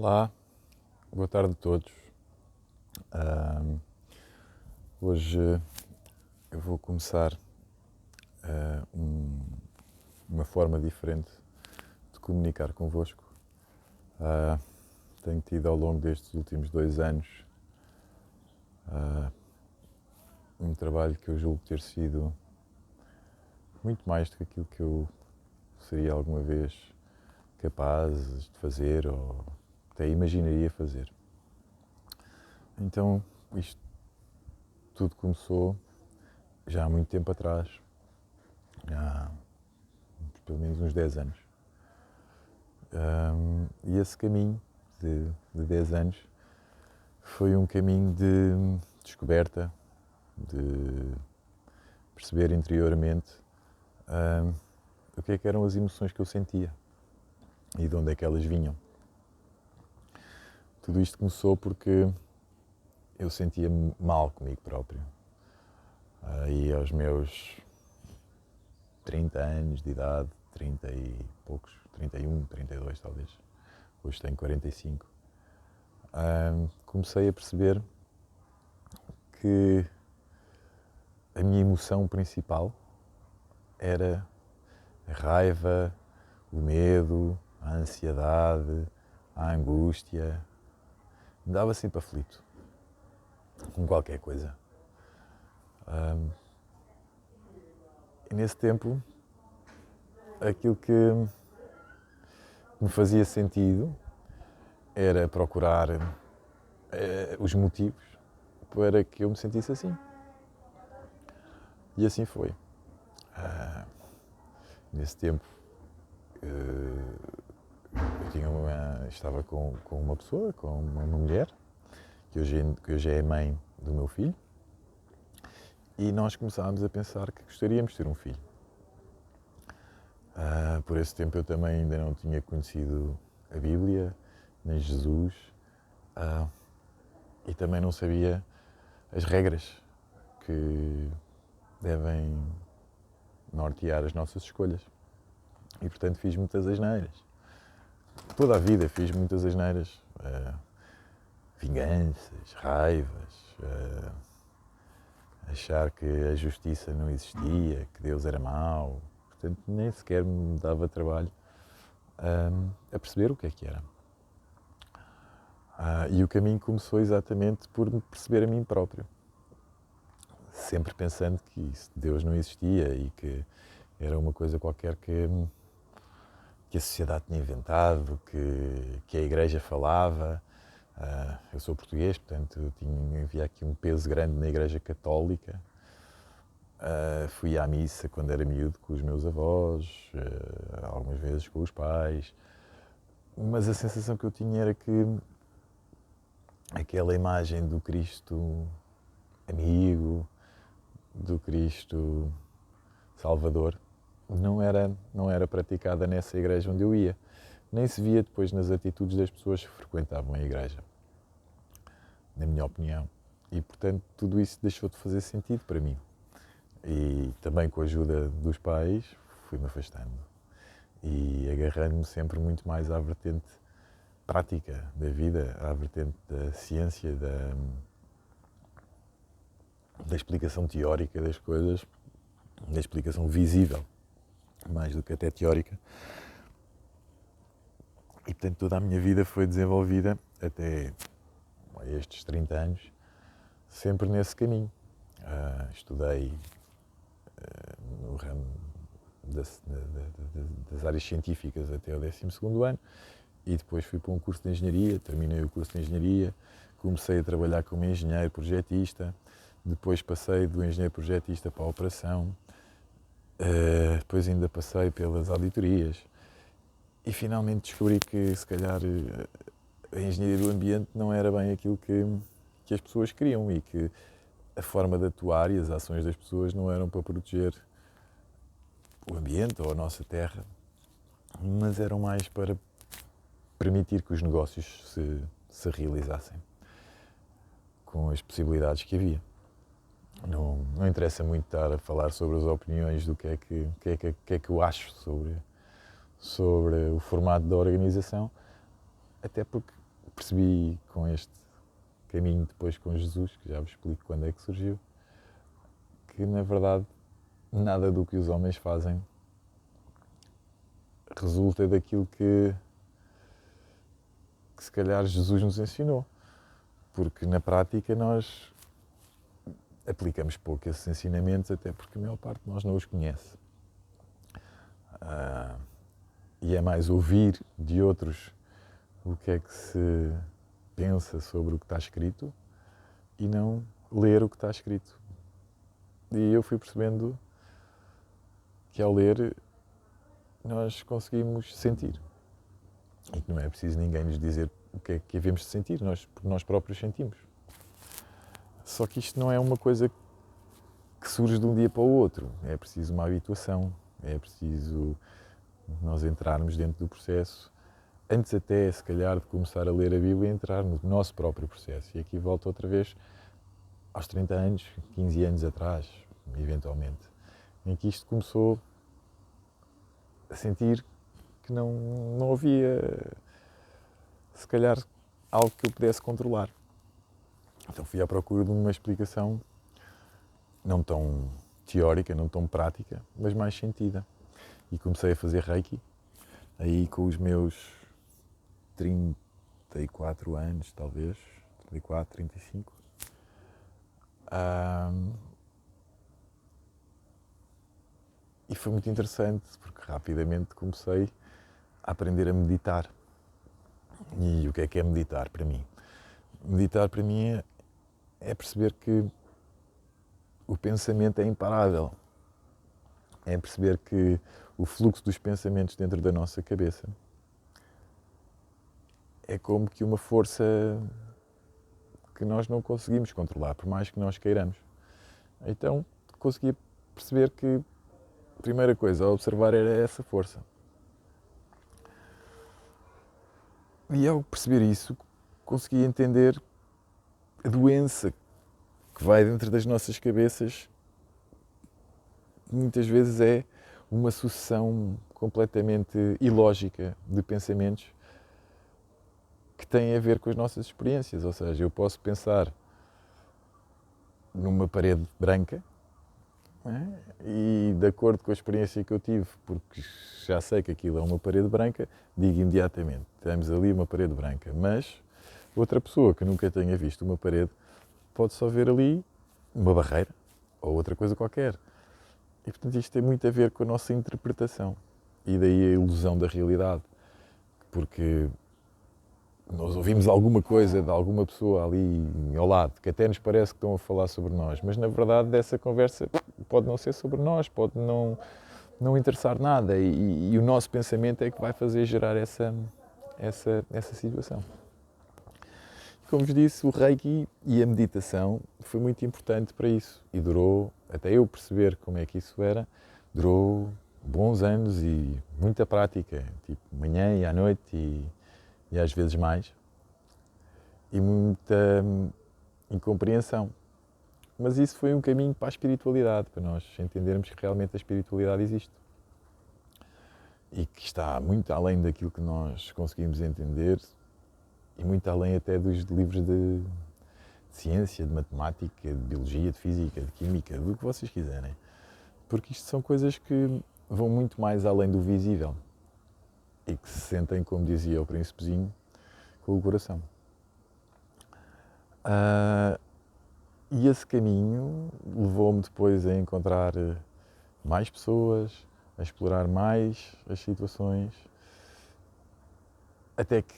Olá, boa tarde a todos. Ahm, Hoje eu vou começar ah, um- uma forma diferente de comunicar convosco. Ah, Tenho tido ao longo destes últimos 2 anos ah, um trabalho que eu julgo ter sido muito mais do que aquilo que eu seria alguma vez capaz de fazer ou até imaginaria fazer. Então, isto tudo começou já há muito tempo atrás, há pelo menos uns 10 anos. E esse caminho de 10 anos foi um caminho de descoberta, de perceber interiormente o que é que eram as emoções que eu sentia e de onde é que elas vinham. Tudo isto começou porque eu sentia-me mal comigo próprio. E aos meus 30 anos de idade, 30 e poucos, 31, 32 talvez, hoje tenho 45, comecei a perceber que a minha emoção principal era a raiva, o medo, a ansiedade, a angústia. Me dava sempre aflito com qualquer coisa. E nesse tempo, aquilo que me fazia sentido era procurar os motivos para que eu me sentisse assim. E assim foi. Nesse tempo, estava com uma pessoa, com uma mulher, que hoje é a mãe do meu filho, e nós começámos a pensar que gostaríamos de ter um filho. Por esse tempo eu também ainda não tinha conhecido a Bíblia, nem Jesus, e também não sabia as regras que devem nortear as nossas escolhas. E portanto fiz muitas asneiras. Toda a vida fiz muitas asneiras. Vinganças, raivas, achar que a justiça não existia, que Deus era mau. Portanto, nem sequer me dava trabalho a perceber o que era. E o caminho começou exatamente por me perceber a mim próprio. Sempre pensando que Deus não existia e que era uma coisa qualquer que a sociedade tinha inventado, que a igreja falava. Eu sou português, portanto havia aqui um peso grande na igreja católica. Fui à missa quando era miúdo com os meus avós, algumas vezes com os pais, mas a sensação que eu tinha era que aquela imagem do Cristo amigo, do Cristo Salvador, não era praticada nessa igreja onde eu ia. Nem se via depois nas atitudes das pessoas que frequentavam a igreja, na minha opinião. E, portanto, tudo isso deixou de fazer sentido para mim. E também com a ajuda dos pais, fui-me afastando. E agarrando-me sempre muito mais à vertente prática da vida, à vertente da ciência, da explicação teórica das coisas, da explicação visível, mais do que até teórica. E, portanto, toda a minha vida foi desenvolvida, até estes 30 anos, sempre nesse caminho. Estudei no ramo das áreas científicas até o 12º ano e depois fui para um curso de engenharia, terminei o curso de engenharia, comecei a trabalhar como engenheiro projetista, depois passei do engenheiro projetista para a operação, depois ainda passei pelas auditorias e finalmente descobri que se calhar a engenharia do ambiente não era bem aquilo que as pessoas queriam e que a forma de atuar e as ações das pessoas não eram para proteger o ambiente ou a nossa terra, mas eram mais para permitir que os negócios se realizassem com as possibilidades que havia. Não interessa muito estar a falar sobre as opiniões do que é que eu acho sobre o formato da organização, até porque percebi com este caminho depois com Jesus, que já vos explico quando é que surgiu, que na verdade nada do que os homens fazem resulta daquilo que se calhar Jesus nos ensinou, porque na prática nós aplicamos pouco esses ensinamentos, até porque a maior parte de nós não os conhece. E é mais ouvir de outros o que é que se pensa sobre o que está escrito e não ler o que está escrito. E eu fui percebendo que ao ler nós conseguimos sentir. E que não é preciso ninguém nos dizer o que é que havemos de sentir, porque nós próprios sentimos. Só que isto não é uma coisa que surge de um dia para o outro. É preciso uma habituação, é preciso nós entrarmos dentro do processo, antes até, se calhar, de começar a ler a Bíblia, entrar no nosso próprio processo. E aqui volto outra vez aos 30 anos, 15 anos atrás, eventualmente, em que isto começou a sentir que não havia, se calhar, algo que eu pudesse controlar. Então fui à procura de uma explicação não tão teórica, não tão prática, mas mais sentida. E comecei a fazer Reiki, aí com os meus 34 anos, talvez, 34, 35. E foi muito interessante, porque rapidamente comecei a aprender a meditar. E o que é meditar para mim? Meditar para mim é perceber que o pensamento é imparável. É perceber que o fluxo dos pensamentos dentro da nossa cabeça é como que uma força que nós não conseguimos controlar, por mais que nós queiramos. Então, consegui perceber que a primeira coisa a observar era essa força. E ao perceber isso, consegui entender a doença que vai dentro das nossas cabeças, que muitas vezes é uma sucessão completamente ilógica de pensamentos que têm a ver com as nossas experiências. Ou seja, eu posso pensar numa parede branca, não é? E de acordo com a experiência que eu tive, porque já sei que aquilo é uma parede branca, digo imediatamente, temos ali uma parede branca. Mas outra pessoa que nunca tenha visto uma parede pode só ver ali uma barreira ou outra coisa qualquer. E portanto isto tem muito a ver com a nossa interpretação e daí a ilusão da realidade, porque nós ouvimos alguma coisa de alguma pessoa ali ao lado, que até nos parece que estão a falar sobre nós, mas na verdade dessa conversa pode não ser sobre nós, pode não interessar nada e o nosso pensamento é que vai fazer gerar essa situação. Como vos disse, o Reiki e a meditação foi muito importante para isso e durou, até eu perceber como é que isso era, durou bons anos e muita prática, tipo manhã e à noite e às vezes mais, e muita incompreensão. Mas isso foi um caminho para a espiritualidade, para nós entendermos que realmente a espiritualidade existe. E que está muito além daquilo que nós conseguimos entender e muito além até dos livros de ciência, de matemática, de biologia, de física, de química, do que vocês quiserem. Porque isto são coisas que vão muito mais além do visível e que se sentem, como dizia o príncipezinho, com o coração. E esse caminho levou-me depois a encontrar mais pessoas, a explorar mais as situações, até que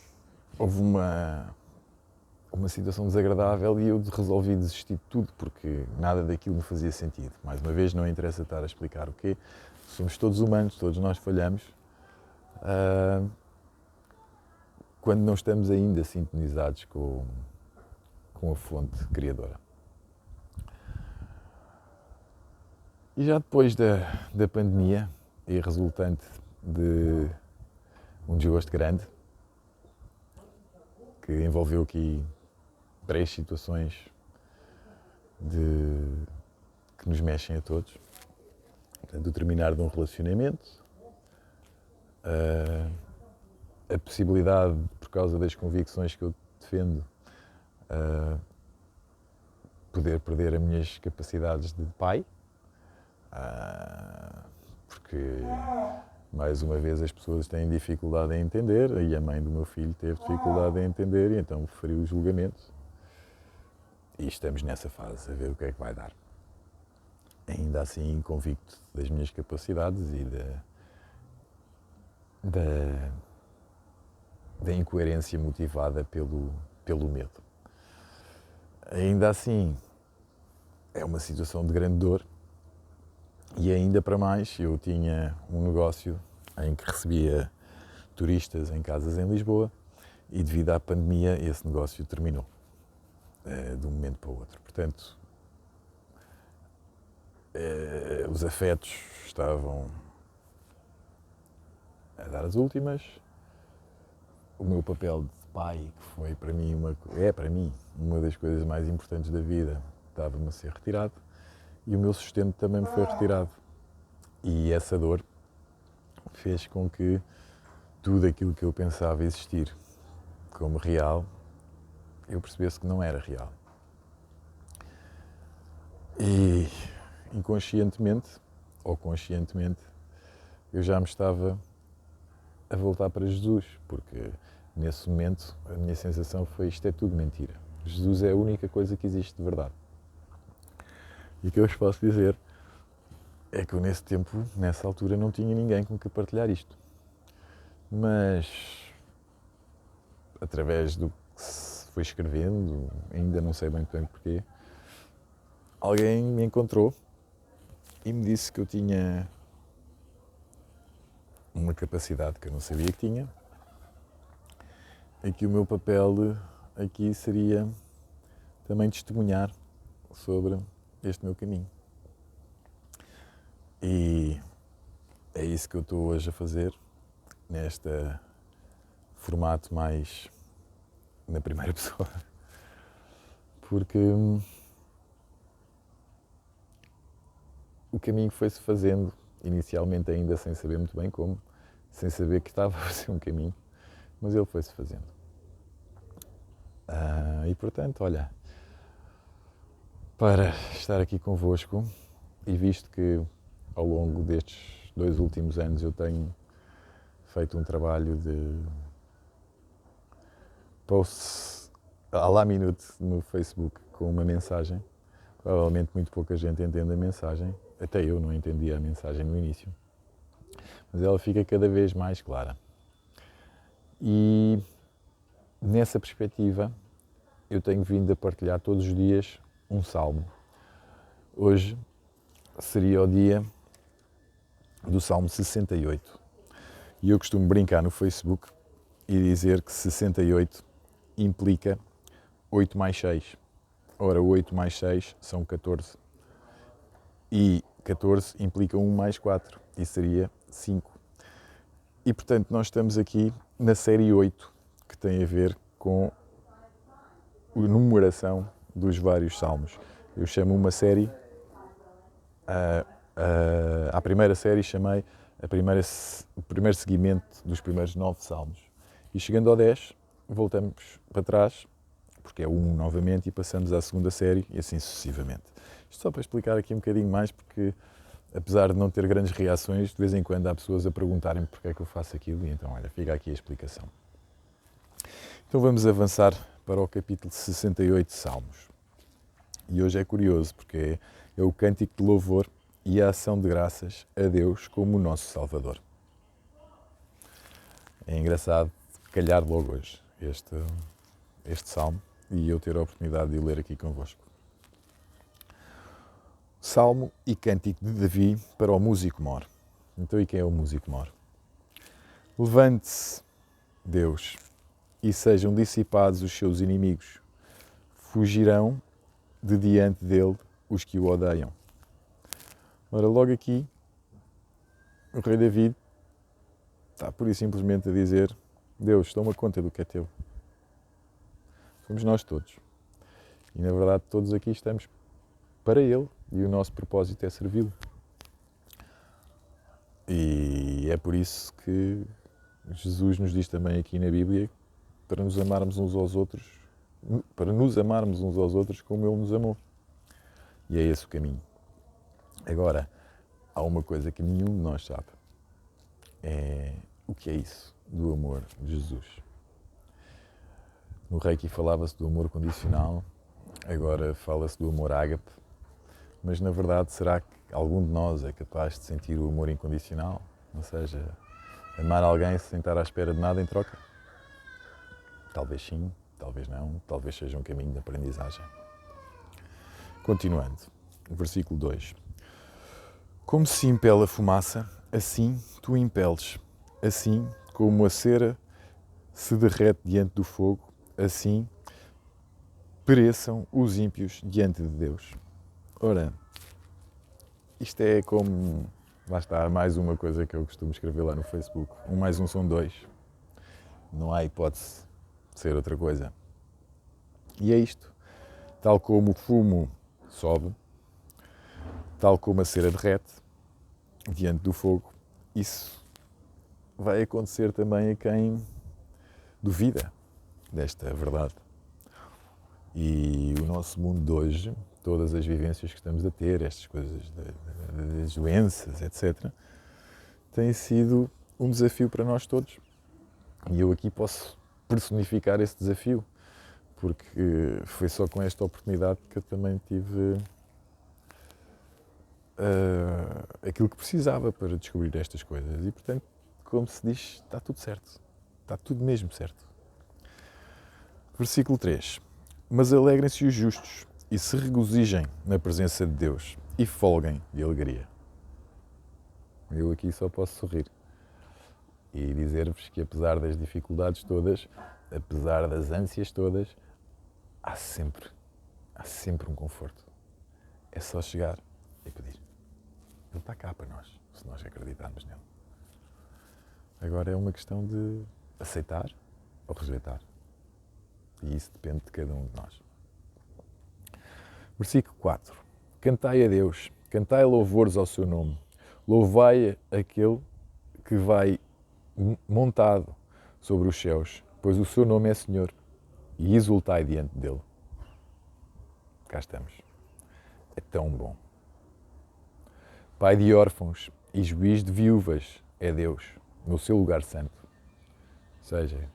houve uma situação desagradável e eu resolvi desistir de tudo porque nada daquilo me fazia sentido. Mais uma vez, não interessa estar a explicar o quê. Somos todos humanos, todos nós falhamos. Quando não estamos ainda sintonizados com a fonte criadora. E já depois da pandemia, e resultante de um desgosto grande, que envolveu aqui 3 situações que nos mexem a todos. Portanto, o terminar de um relacionamento, a possibilidade, por causa das convicções que eu defendo poder perder as minhas capacidades de pai, porque, mais uma vez, as pessoas têm dificuldade em entender, e a mãe do meu filho teve dificuldade em entender, e então preferiu o julgamento. E estamos nessa fase, a ver o que é que vai dar. Ainda assim, convicto das minhas capacidades e da incoerência motivada pelo medo. Ainda assim, é uma situação de grande dor e ainda para mais, eu tinha um negócio em que recebia turistas em casas em Lisboa e devido à pandemia esse negócio terminou de um momento para o outro. Portanto, os afetos estavam a dar as últimas. O meu papel de pai, que foi para mim uma das coisas mais importantes da vida, estava-me a ser retirado e o meu sustento também me foi retirado. E essa dor fez com que tudo aquilo que eu pensava existir como real, eu percebesse que não era real. E inconscientemente ou conscientemente eu já me estava a voltar para Jesus, porque nesse momento a minha sensação foi: isto é tudo mentira. Jesus é a única coisa que existe de verdade. E o que eu vos posso dizer é que eu nesse tempo, nessa altura, não tinha ninguém com que partilhar isto. Mas, através do que se foi escrevendo, ainda não sei bem porquê, alguém me encontrou e me disse que eu tinha uma capacidade que eu não sabia que tinha e que o meu papel aqui seria também testemunhar sobre este meu caminho. E é isso que eu estou hoje a fazer, neste formato mais na primeira pessoa. Porque o caminho foi-se fazendo, inicialmente ainda sem saber muito bem como, sem saber que estava a fazer um caminho, mas ele foi-se fazendo. E portanto, olha, para estar aqui convosco, e visto que ao longo destes 2 últimos anos eu tenho feito um trabalho de posts à la minute no Facebook com uma mensagem, provavelmente muito pouca gente entende a mensagem, até eu não entendia a mensagem no início, mas ela fica cada vez mais clara. E nessa perspectiva eu tenho vindo a partilhar todos os dias um salmo. Hoje seria o dia do Salmo 68. E eu costumo brincar no Facebook e dizer que 68 implica 8 mais 6. Ora, 8 mais 6 são 14. E 14 implica 1 mais 4, e seria 5. E, portanto, nós estamos aqui na série 8, que tem a ver com a numeração dos vários salmos. Eu chamo uma série, a primeira série chamei o primeiro seguimento dos primeiros 9 salmos. E chegando ao 10, voltamos para trás, porque é o 1 novamente, e passamos à segunda série, e assim sucessivamente. Isto só para explicar aqui um bocadinho mais, porque apesar de não ter grandes reações, de vez em quando há pessoas a perguntarem-me porque é que eu faço aquilo, e então, olha, fica aqui a explicação. Então vamos avançar para o capítulo 68 de Salmos. E hoje é curioso, porque é o cântico de louvor e a ação de graças a Deus como o nosso Salvador. É engraçado calhar logo hoje este salmo e eu ter a oportunidade de o ler aqui convosco. Salmo e cântico de Davi para o músico mor. Então, e quem é o músico mor? Levante-se, Deus, e sejam dissipados os seus inimigos. Fugirão de diante dele os que o odeiam. Ora, logo aqui, o rei David está pura e simplesmente a dizer: Deus, toma conta do que é teu. Somos nós todos. E, na verdade, todos aqui estamos para Ele e o nosso propósito é servi-lo. E é por isso que Jesus nos diz também aqui na Bíblia para nos amarmos uns aos outros, como Ele nos amou. E é esse o caminho. Agora, há uma coisa que nenhum de nós sabe. É o que é isso do amor de Jesus. No Reiki falava-se do amor condicional, agora fala-se do amor ágape, mas na verdade será que algum de nós é capaz de sentir o amor incondicional? Ou seja, amar alguém sem estar à espera de nada em troca? Talvez sim, talvez não, talvez seja um caminho de aprendizagem. Continuando, versículo 2. Como se impele a fumaça, assim tu impeles. Assim como a cera se derrete diante do fogo, assim pereçam os ímpios diante de Deus. Ora, isto é como... Lá está, mais uma coisa que eu costumo escrever lá no Facebook. 1 mais 1 são 2. Não há hipótese de ser outra coisa. E é isto. Tal como o fumo sobe, tal como a cera derrete diante do fogo, isso vai acontecer também a quem duvida desta verdade. E o nosso mundo de hoje, todas as vivências que estamos a ter, estas coisas das doenças, etc., tem sido um desafio para nós todos. E eu aqui posso personificar esse desafio, porque foi só com esta oportunidade que eu também tive aquilo que precisava para descobrir estas coisas. E, portanto, como se diz, está tudo certo. Está tudo mesmo certo. Versículo 3. Mas alegrem-se os justos e se regozijem na presença de Deus e folguem de alegria. Eu aqui só posso sorrir e dizer-vos que apesar das dificuldades todas, apesar das ânsias todas, há sempre um conforto. É só chegar e pedir. Ele está cá para nós, se nós acreditarmos nele. Agora é uma questão de aceitar ou rejeitar. E isso depende de cada um de nós. Versículo 4. Cantai a Deus, cantai louvores ao seu nome. Louvai aquele que vai montado sobre os céus, pois o seu nome é Senhor, e exultai diante dele. Cá estamos. É tão bom. Pai de órfãos e juiz de viúvas é Deus, no seu lugar santo. Ou seja,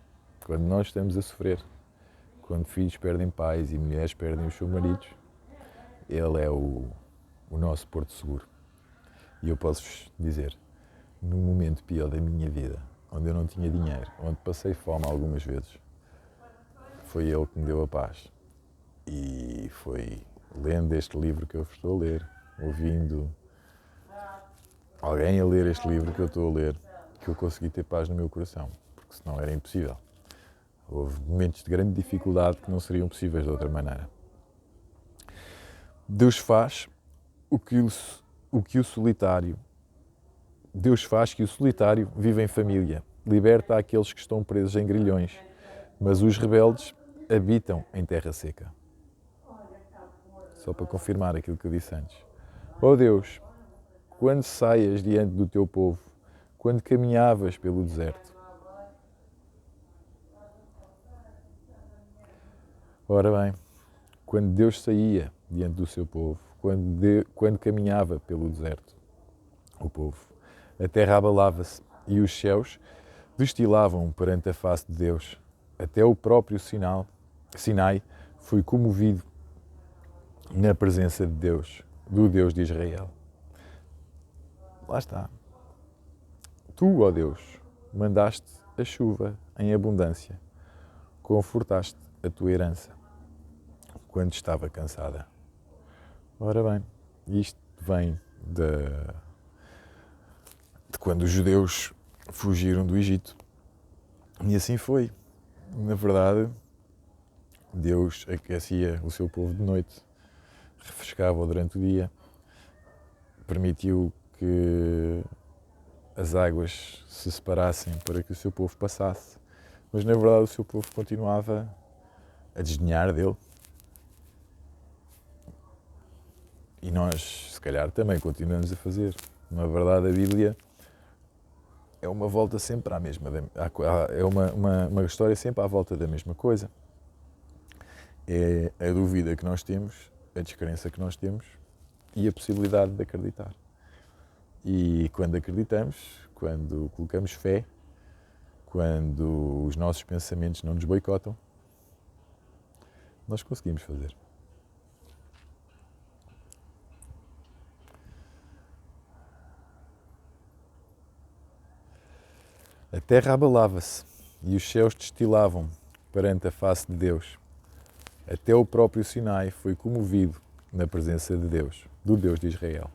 quando nós estamos a sofrer, quando filhos perdem pais e mulheres perdem os seus maridos, Ele é o nosso porto seguro. E eu posso-vos dizer, num momento pior da minha vida, onde eu não tinha dinheiro, onde passei fome algumas vezes, foi Ele que me deu a paz. E foi lendo este livro que eu estou a ler, ouvindo alguém a ler este livro que eu estou a ler, que eu consegui ter paz no meu coração, porque senão era impossível. Houve momentos de grande dificuldade que não seriam possíveis de outra maneira. Deus faz que o solitário vive em família, liberta aqueles que estão presos em grilhões, mas os rebeldes habitam em terra seca. Só para confirmar aquilo que eu disse antes. Oh Deus, quando saias diante do teu povo, quando caminhavas pelo deserto. Ora bem, quando Deus saía diante do seu povo, quando caminhava pelo deserto, o povo, a terra abalava-se e os céus destilavam perante a face de Deus. Até o próprio Sinai foi comovido na presença de Deus, do Deus de Israel. Lá está. Tu, ó Deus, mandaste a chuva em abundância, confortaste a tua herança quando estava cansada. Ora bem, isto vem de quando os judeus fugiram do Egito. E assim foi. Na verdade, Deus aquecia o seu povo de noite, refrescava-o durante o dia, permitiu que as águas se separassem para que o seu povo passasse, mas na verdade o seu povo continuava a desdenhar dele. E nós, se calhar, também continuamos a fazer. Na verdade, a Bíblia é uma volta sempre à mesma, é uma história sempre à volta da mesma coisa. É a dúvida que nós temos, a descrença que nós temos e a possibilidade de acreditar. E quando acreditamos, quando colocamos fé, quando os nossos pensamentos não nos boicotam, nós conseguimos fazer. A terra abalava-se e os céus destilavam perante a face de Deus. Até o próprio Sinai foi comovido na presença de Deus, do Deus de Israel.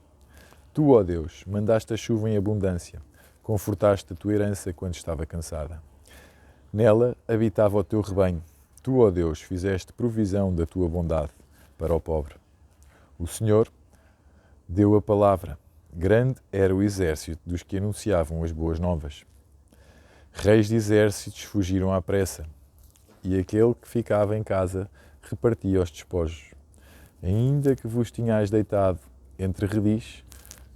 Tu, ó Deus, mandaste a chuva em abundância, confortaste a tua herança quando estava cansada. Nela habitava o teu rebanho. Tu, ó Deus, fizeste provisão da tua bondade para o pobre. O Senhor deu a palavra. Grande era o exército dos que anunciavam as boas novas. Reis de exércitos fugiram à pressa, e aquele que ficava em casa repartia os despojos. Ainda que vos tinhais deitado entre redis,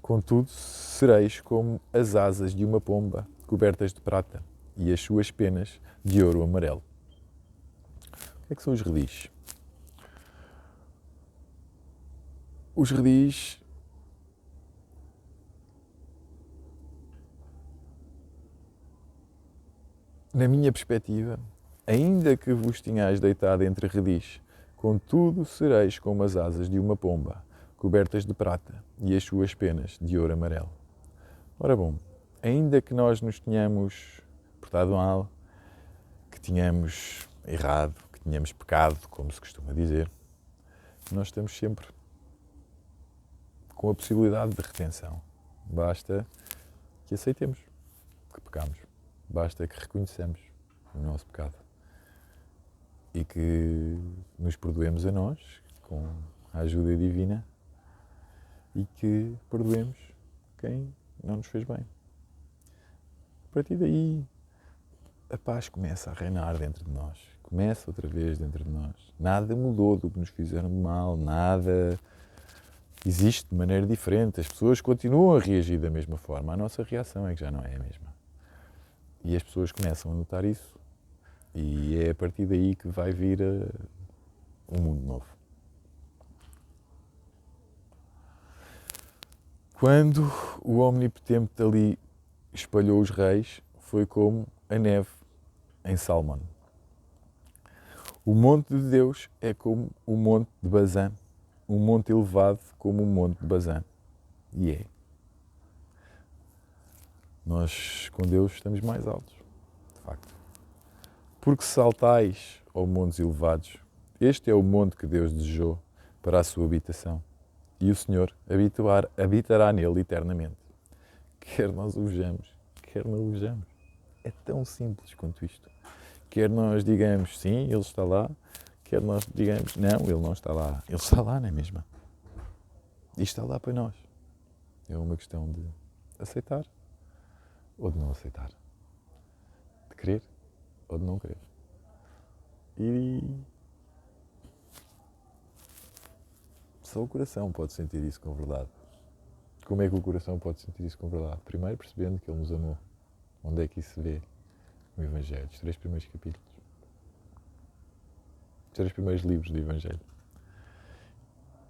contudo sereis como as asas de uma pomba cobertas de prata, e as suas penas de ouro amarelo. O que é que são os redis? Os redis na minha perspectiva, ainda que vos tenhais deitado entre redis, contudo sereis como as asas de uma pomba, cobertas de prata, e as suas penas de ouro amarelo. Ora bom, ainda que nós nos tenhamos portado mal, que tenhamos errado, que tenhamos pecado, como se costuma dizer, nós estamos sempre com a possibilidade de redenção. Basta que aceitemos que pecamos. Basta que reconheçamos o nosso pecado e que nos perdoemos a nós com a ajuda divina e que perdoemos quem não nos fez bem. A partir daí, a paz começa a reinar dentro de nós. Começa outra vez dentro de nós. Nada mudou do que nos fizeram de mal, nada existe de maneira diferente. As pessoas continuam a reagir da mesma forma. A nossa reação é que já não é a mesma. E as pessoas começam a notar isso e é a partir daí que vai vir um mundo novo. Quando o Omnipotente ali espalhou os reis, foi como a neve em Salmão. O monte de Deus é como o monte de Bazã, um monte elevado como o monte de Bazã. E é. Nós, com Deus, estamos mais altos, de facto. Porque saltais, ó montes elevados, este é o monte que Deus desejou para a sua habitação. E o Senhor habitará nele eternamente. Quer nós o vejamos, quer não o vejamos. É tão simples quanto isto. Quer nós digamos, sim, Ele está lá, quer nós digamos, não, Ele não está lá. Ele está lá, não é mesmo? E está lá para nós. É uma questão de aceitar ou de não aceitar. De querer ou de não querer. E só o coração pode sentir isso com verdade. Como é que o coração pode sentir isso com verdade? Primeiro percebendo que Ele nos amou. Onde é que isso se vê? No Evangelho, os 3 primeiros capítulos. Os 3 primeiros livros do Evangelho.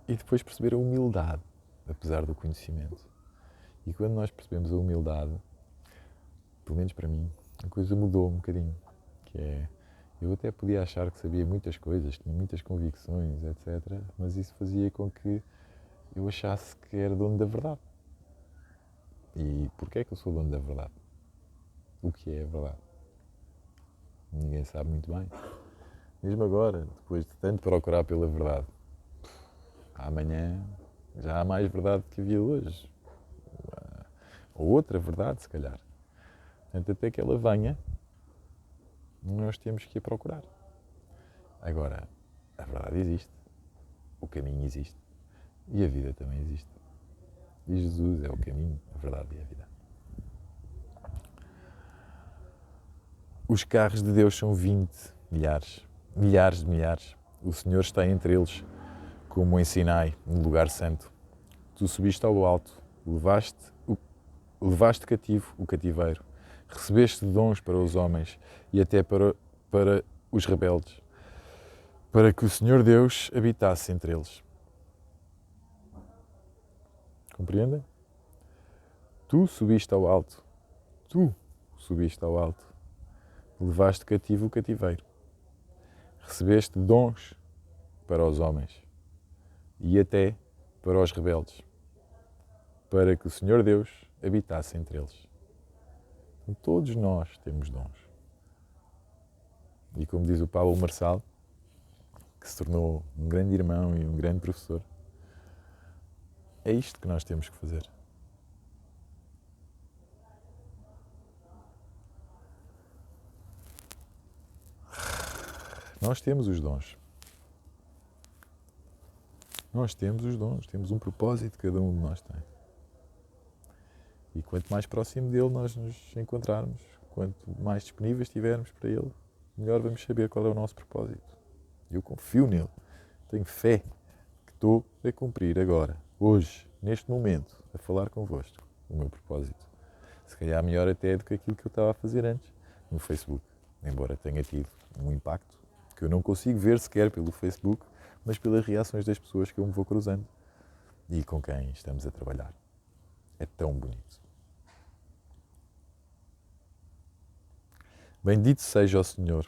E depois perceber a humildade, apesar do conhecimento. E quando nós percebemos a humildade, pelo menos para mim, a coisa mudou um bocadinho. Que é, eu até podia achar que sabia muitas coisas, tinha muitas convicções, etc. Mas isso fazia com que eu achasse que era dono da verdade. E porquê é que eu sou dono da verdade? O que é a verdade? Ninguém sabe muito bem. Mesmo agora, depois de tanto procurar pela verdade, amanhã já há mais verdade do que havia hoje. Ou outra verdade, se calhar. Portanto, até que ela venha, nós temos que a procurar. Agora, a verdade existe, o caminho existe e a vida também existe. E Jesus é o caminho, a verdade e a vida. Os carros de Deus são 20 milhares, milhares de milhares. O Senhor está entre eles, como em Sinai, no lugar santo. Tu subiste ao alto, levaste cativo o cativeiro, Recebeste dons para os homens e até para os rebeldes, para que o Senhor Deus habitasse entre eles. Compreendem? Tu subiste ao alto. Tu subiste ao alto. Levaste cativo o cativeiro. Recebeste dons para os homens e até para os rebeldes, para que o Senhor Deus habitasse entre eles. Então, todos nós temos dons. E como diz o Pablo Marçal, que se tornou um grande irmão e um grande professor, é isto que nós temos que fazer. Nós temos os dons. Nós temos os dons, temos um propósito que cada um de nós tem. E quanto mais próximo dele nós nos encontrarmos, quanto mais disponíveis estivermos para ele, melhor vamos saber qual é o nosso propósito. Eu confio nele, tenho fé que estou a cumprir agora, hoje, neste momento, a falar convosco, o meu propósito. Se calhar melhor até do que aquilo que eu estava a fazer antes no Facebook, embora tenha tido um impacto que eu não consigo ver sequer pelo Facebook, mas pelas reações das pessoas que eu me vou cruzando e com quem estamos a trabalhar. É tão bonito. Bendito seja o Senhor,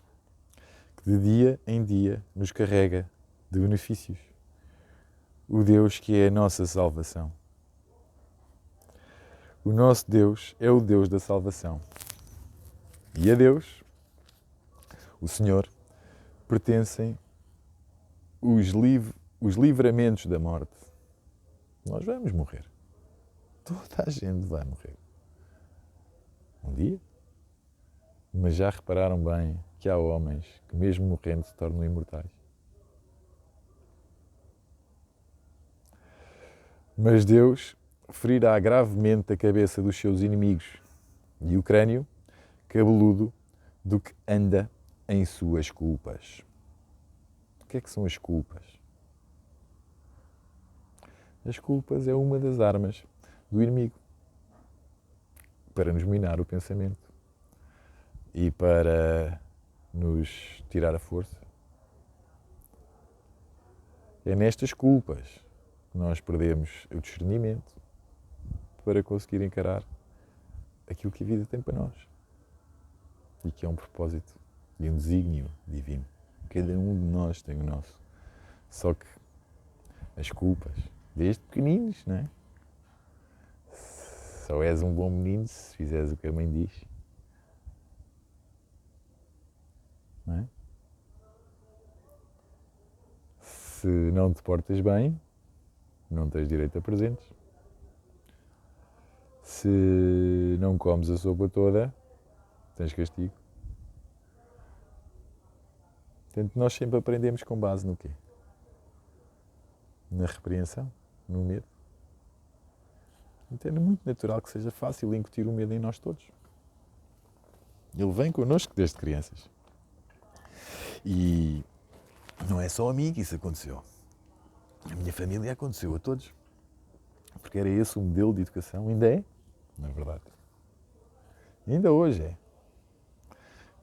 que de dia em dia nos carrega de benefícios. O Deus que é a nossa salvação. O nosso Deus é o Deus da salvação. E a Deus, o Senhor, pertencem os livramentos da morte. Nós vamos morrer. Toda a gente vai morrer. Um dia. Mas já repararam bem que há homens que mesmo morrendo se tornam imortais? Mas Deus ferirá gravemente a cabeça dos seus inimigos e o crânio cabeludo do que anda em suas culpas. O que é que são as culpas? As culpas é uma das armas do inimigo para nos minar o pensamento e para nos tirar a força. É nestas culpas que nós perdemos o discernimento para conseguir encarar aquilo que a vida tem para nós e que é um propósito e um desígnio divino. Cada um de nós tem o nosso. Só que as culpas, desde pequeninos, não é? Só és um bom menino se fizeres o que a mãe diz. Não é? Se não te portas bem, não tens direito a presentes. Se não comes a sopa toda, tens castigo. Portanto, nós sempre aprendemos com base no quê? Na repreensão, no medo. Então é muito natural que seja fácil incutir o medo em nós todos. Ele vem connosco desde crianças. E não é só a mim que isso aconteceu. A minha família aconteceu a todos. Porque era esse o modelo de educação. Ainda é, na verdade. Ainda hoje é.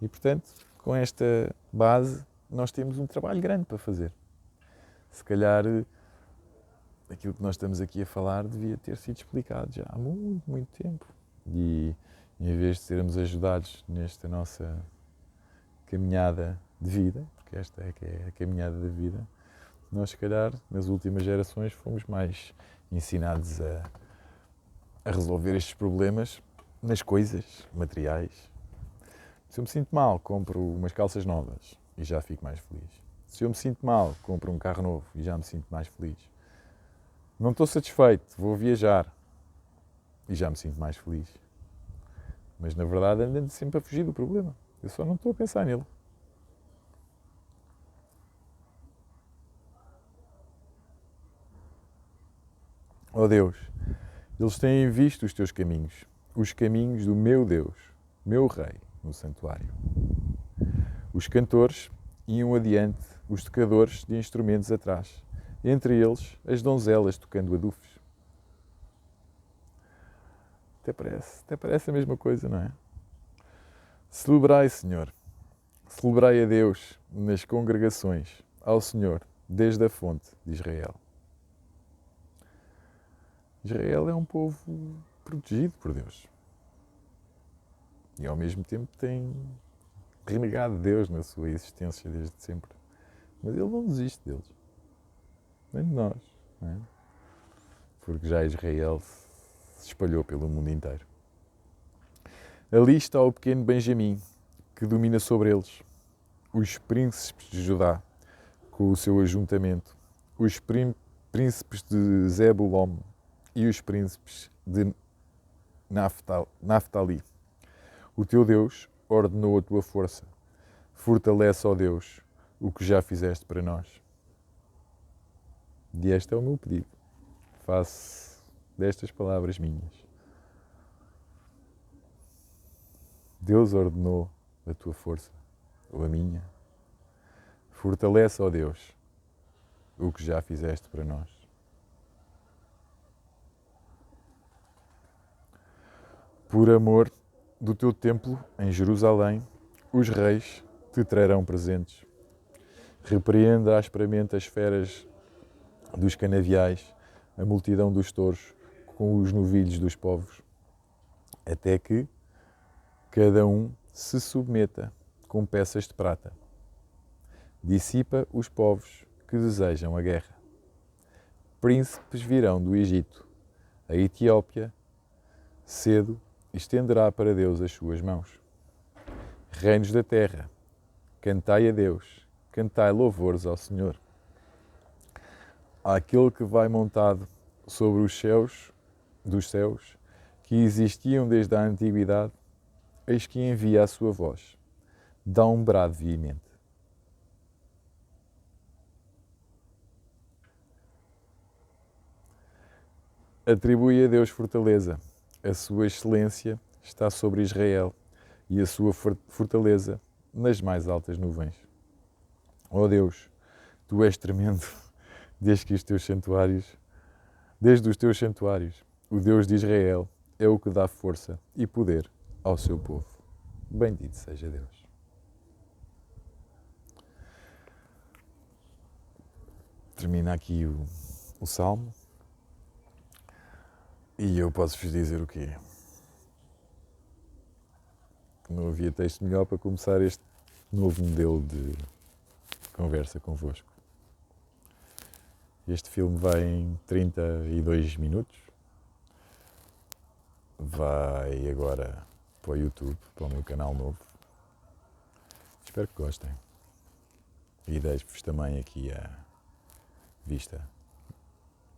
E, portanto, com esta base, nós temos um trabalho grande para fazer. Se calhar, aquilo que nós estamos aqui a falar devia ter sido explicado já há muito, muito tempo. E, em vez de sermos ajudados nesta nossa caminhada de vida, porque esta é que é a caminhada da vida, nós, se calhar, nas últimas gerações, fomos mais ensinados a resolver estes problemas nas coisas materiais. Se eu me sinto mal, compro umas calças novas e já fico mais feliz. Se eu me sinto mal, compro um carro novo e já me sinto mais feliz. Não estou satisfeito, vou viajar e já me sinto mais feliz. Mas, na verdade, ando sempre a fugir do problema. Eu só não estou a pensar nele. Ó Deus, eles têm visto os teus caminhos, os caminhos do meu Deus, meu Rei, no santuário. Os cantores iam adiante, os tocadores de instrumentos atrás, entre eles as donzelas tocando adufes. Até parece a mesma coisa, não é? Celebrai, Senhor, celebrai a Deus nas congregações, ao Senhor, desde a fonte de Israel. Israel é um povo protegido por Deus. E ao mesmo tempo tem renegado Deus na sua existência desde sempre. Mas Ele não desiste deles. Nem de nós. Não é? Porque já Israel se espalhou pelo mundo inteiro. Ali está o pequeno Benjamim, que domina sobre eles. Os príncipes de Judá, com o seu ajuntamento. Os príncipes de Zebulon e os príncipes de Naftali. O teu Deus ordenou a tua força. Fortalece, ó Deus, o que já fizeste para nós. E este é o meu pedido. Faço destas palavras minhas. Deus ordenou a tua força, ou a minha. Fortalece, ó Deus, o que já fizeste para nós. Por amor do teu templo em Jerusalém, os reis te trarão presentes. Repreenda asperamente as feras dos canaviais, a multidão dos touros, com os novilhos dos povos, até que cada um se submeta com peças de prata. Dissipa os povos que desejam a guerra. Príncipes virão do Egito, a Etiópia, cedo estenderá para Deus as suas mãos. Reinos da terra, cantai a Deus, cantai louvores ao Senhor. Àquele que vai montado sobre os céus dos céus, que existiam desde a antiguidade, eis que envia a sua voz, dá um brado veemente. Atribui a Deus fortaleza, a sua excelência está sobre Israel e a sua fortaleza nas mais altas nuvens. Ó Deus, tu és tremendo desde os teus santuários, o Deus de Israel é o que dá força e poder ao seu povo. Bendito seja Deus. Termina aqui o Salmo. E eu posso-vos dizer o quê? Não havia texto melhor para começar este novo modelo de conversa convosco. Este filme vai em 32 minutos. Vai agora para o YouTube, para o meu canal novo. Espero que gostem. E deixo-vos também aqui a vista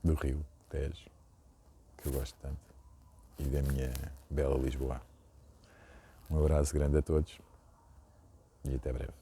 do Rio Tejo, que eu gosto tanto, e da minha bela Lisboa. Um abraço grande a todos e até breve.